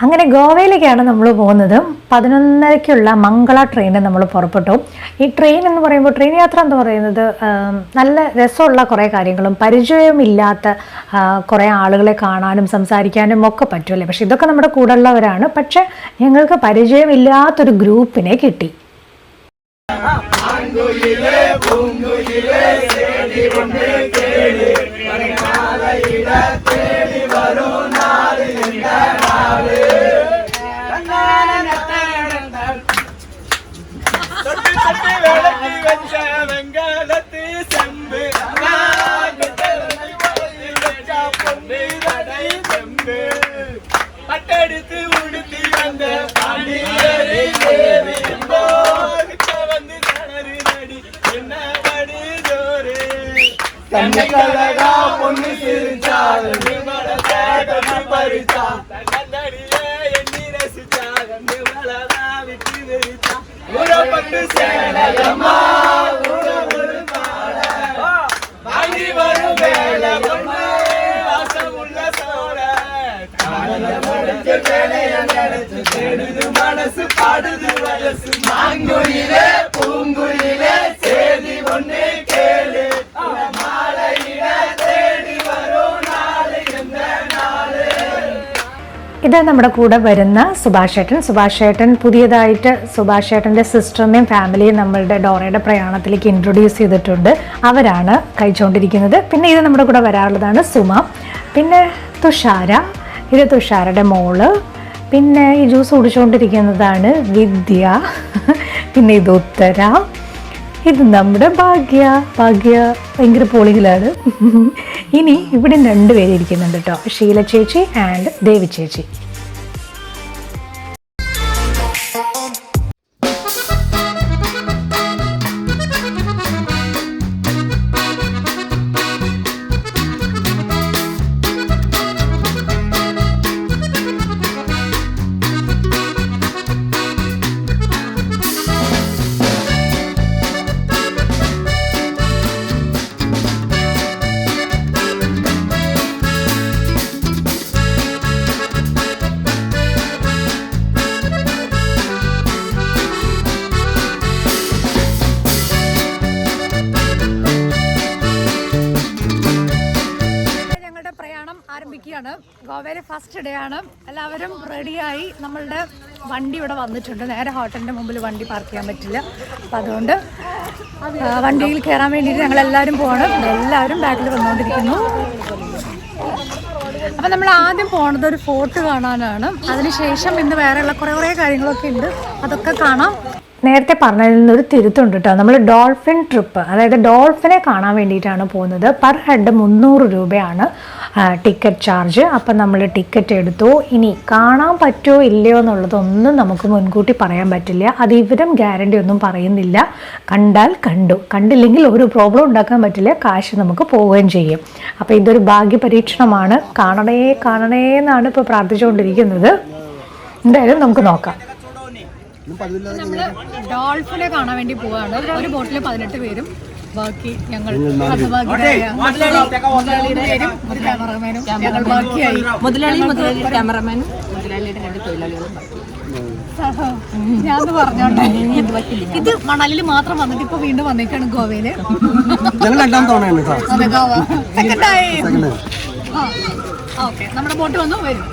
അങ്ങനെ ഗോവയിലേക്കാണ് നമ്മൾ പോകുന്നത്. 11:30-ക്കുള്ള മംഗള ട്രെയിനിൽ നമ്മൾ പുറപ്പെട്ടു. ഈ ട്രെയിൻ എന്ന് പറയുമ്പോൾ, ട്രെയിൻ യാത്ര എന്ന് പറയുന്നത് നല്ല രസമുള്ള കുറേ കാര്യങ്ങളും പരിചയമില്ലാത്ത കുറേ ആളുകളെ കാണാനും സംസാരിക്കാനും ഒക്കെ പറ്റുമല്ലേ. പക്ഷെ ഇതൊക്കെ നമ്മുടെ കൂടെ ഉള്ളവരാണ്. പക്ഷെ ഞങ്ങൾക്ക് പരിചയമില്ലാത്തൊരു ഗ്രൂപ്പിനെ കിട്ടി. മനസ്സ് പാടുത് വയസ്സ് മാങ്കുയിലെ പൂങ്കുയിലെ ചേതി ഒന്നേ കേള് ഇത് നമ്മുടെ കൂടെ വരുന്ന സുഭാഷ് ഏട്ടൻ പുതിയതായിട്ട് സുഭാഷ് ഏട്ടൻ്റെ സിസ്റ്ററിനെയും ഫാമിലിയും നമ്മളുടെ ഡോറയുടെ പ്രയാണത്തിലേക്ക് ഇൻട്രൊഡ്യൂസ് ചെയ്തിട്ടുണ്ട്. അവരാണ് കഴിച്ചുകൊണ്ടിരിക്കുന്നത്. പിന്നെ ഇത് നമ്മുടെ കൂടെ വരാറുള്ളതാണ് സുമ, പിന്നെ തുഷാര, ഇത് തുഷാരയുടെ മോള്, പിന്നെ ഈ ജ്യൂസ് കുടിച്ചുകൊണ്ടിരിക്കുന്നതാണ് വിദ്യ, പിന്നെ ഇത് ഉത്തര, ഇത് നമ്മുടെ ഭാഗ്യ ഭയങ്കര പോളികളാണ്. ഇനി ഇവിടെ 2 പേര് ഇരിക്കുന്നുണ്ട് കേട്ടോ, ഷീല ചേച്ചി ആൻഡ് ദേവി ചേച്ചി. ഗോവയിലെ ഫസ്റ്റ് ഡേ ആണ്. എല്ലാവരും റെഡിയായി. നമ്മളുടെ വണ്ടി ഇവിടെ വന്നിട്ടുണ്ട്. നേരെ ഹോട്ടലിൻ്റെ മുമ്പിൽ വണ്ടി പാർക്ക് ചെയ്യാൻ പറ്റില്ല. അപ്പം അതുകൊണ്ട് വണ്ടിയിൽ കയറാൻ വേണ്ടിയിട്ട് ഞങ്ങളെല്ലാവരും പോകണം. എല്ലാവരും ബാക്കിൽ വന്നുകൊണ്ടിരിക്കുന്നു. അപ്പം നമ്മൾ ആദ്യം പോണത് ഒരു ഫോർട്ട് കാണാനാണ്. അതിനുശേഷം ഇന്ന് വേറെയുള്ള കുറേ കാര്യങ്ങളൊക്കെ ഉണ്ട്, അതൊക്കെ കാണാം. നേരത്തെ പറഞ്ഞതിൽ നിന്നൊരു തിരുത്തുണ്ട് കേട്ടോ. നമ്മൾ ഡോൾഫിൻ ട്രിപ്പ്, അതായത് ഡോൾഫിനെ കാണാൻ വേണ്ടിയിട്ടാണ് പോകുന്നത്. പെർ ഹെഡ് 300 രൂപയാണ് ടിക്കറ്റ് ചാർജ്. അപ്പം നമ്മൾ ടിക്കറ്റ് എടുത്തു. ഇനി കാണാൻ പറ്റുമോ ഇല്ലയോ എന്നുള്ളതൊന്നും നമുക്ക് മുൻകൂട്ടി പറയാൻ പറ്റില്ല. അത് ഇവരും ഗ്യാരണ്ടി ഒന്നും പറയുന്നില്ല. കണ്ടാൽ കണ്ടു, കണ്ടില്ലെങ്കിൽ ഒരു പ്രോബ്ലം ഉണ്ടാക്കാൻ പറ്റില്ല, കാശ് നമുക്ക് പോവുകയും ചെയ്യും. അപ്പോൾ ഇതൊരു ഭാഗ്യപരീക്ഷണമാണ്. കാണണേ എന്നാണ് ഇപ്പോൾ പ്രാർത്ഥിച്ചുകൊണ്ടിരിക്കുന്നത്. എന്തായാലും നമുക്ക് നോക്കാം. നമ്മള് ഡോൾഫിനെ കാണാൻ വേണ്ടി പോവാണ്. ഒരു ബോട്ടിൽ 18 പേരും, ബാക്കി ഞങ്ങൾ ഞാൻ പറഞ്ഞോട്ടെ. ഇത് മണലിൽ മാത്രം വന്നിട്ട് ഇപ്പൊ വീണ്ടും വന്നേക്കാണ് ഗോവയില്. ഓക്കെ, നമ്മുടെ ബോട്ട് വന്നു വരും.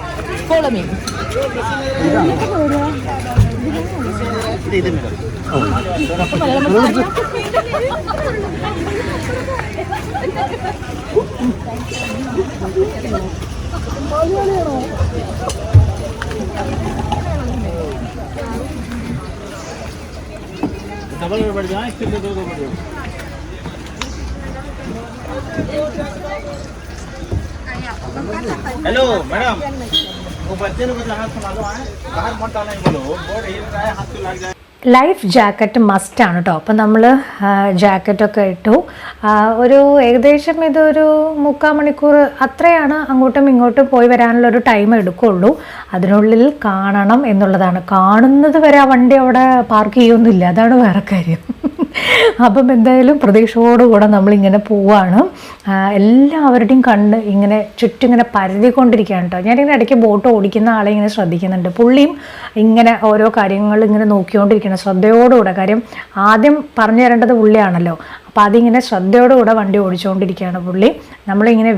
हेलो मैडम, वो बच्चे ने कुछ हाथ संभालो है, बाहर मत डालना बोलो, बोर्ड हिल रहा है, हाथ से लग जाए. ലൈഫ് ജാക്കറ്റ് മസ്റ്റാണ് കേട്ടോ. അപ്പം നമ്മൾ ജാക്കറ്റൊക്കെ ഇട്ടു. ഒരു ഏകദേശം ഇതൊരു 3/4 മണിക്കൂർ അത്രയാണ് അങ്ങോട്ടും ഇങ്ങോട്ടും പോയി വരാനുള്ളൊരു ടൈം എടുക്കുള്ളൂ. അതിനുള്ളിൽ കാണണം എന്നുള്ളതാണ്. കാണുന്നത് വരെ ആ വണ്ടി അവിടെ പാർക്ക് ചെയ്യൊന്നുമില്ല, അതാണ് വേറെ കാര്യം. അപ്പം എന്തായാലും പ്രതീക്ഷയോടുകൂടെ നമ്മളിങ്ങനെ പോവാണ്. എല്ലാവരുടെയും കണ്ണ് ഇങ്ങനെ ചുറ്റും ഇങ്ങനെ പരതിക്കൊണ്ടിരിക്കുകയാണ് കേട്ടോ. ഞാനിങ്ങനെ ഇടയ്ക്ക് ബോട്ട് ഓടിക്കുന്ന ആളെ ഇങ്ങനെ ശ്രദ്ധിക്കുന്നുണ്ട്. പുള്ളിയും ഇങ്ങനെ ഓരോ കാര്യങ്ങൾ ഇങ്ങനെ നോക്കിക്കൊണ്ടിരിക്കണം ശ്രദ്ധയോടുകൂടെ. കാര്യം ആദ്യം പറഞ്ഞു തരേണ്ടത് പുള്ളിയാണല്ലോ. അപ്പോൾ അതിങ്ങനെ ശ്രദ്ധയോടുകൂടെ വണ്ടി ഓടിച്ചുകൊണ്ടിരിക്കുകയാണ് പുള്ളി. നമ്മളിങ്ങനെ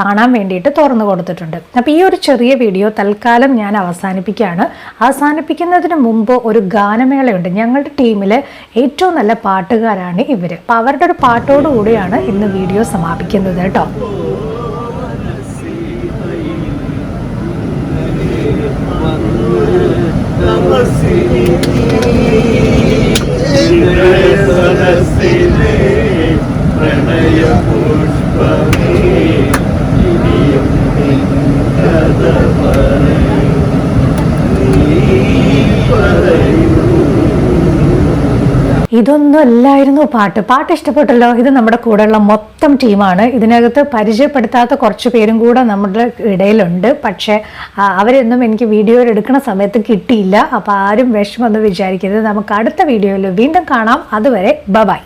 കാണാൻ വേണ്ടിയിട്ട് തുറന്നു കൊടുത്തിട്ടുണ്ട്. അപ്പോൾ ഈ ഒരു ചെറിയ വീഡിയോ തൽക്കാലം ഞാൻ അവസാനിപ്പിക്കുകയാണ്. അവസാനിപ്പിക്കുന്നതിന് മുമ്പ് ഒരു ഗാനമേളയുണ്ട്. ഞങ്ങളുടെ ടീമിലെ ഏറ്റവും നല്ല പാട്ടുകാരാണ് ഇവർ. അപ്പോൾ അവരുടെ ഒരു പാട്ടോടുകൂടിയാണ് ഇന്ന് വീഡിയോ സമാപിക്കുന്നത് കേട്ടോ. ഇതൊന്നും അല്ലായിരുന്നു പാട്ട് ഇഷ്ടപ്പെട്ടല്ലോ. ഇത് നമ്മുടെ കൂടെയുള്ള മൊത്തം ടീമാണ്. ഇതിനകത്ത് പരിചയപ്പെടുത്താത്ത കുറച്ച് പേരും കൂടെ നമ്മുടെ ഇടയിലുണ്ട്. പക്ഷേ അവരൊന്നും എനിക്ക് വീഡിയോയിൽ എടുക്കുന്ന സമയത്ത് കിട്ടിയില്ല. അപ്പോൾ ആരും വിഷമമൊന്നും വിചാരിക്കരുത്. നമുക്ക് അടുത്ത വീഡിയോയിൽ വീണ്ടും കാണാം. അതുവരെ ബൈ.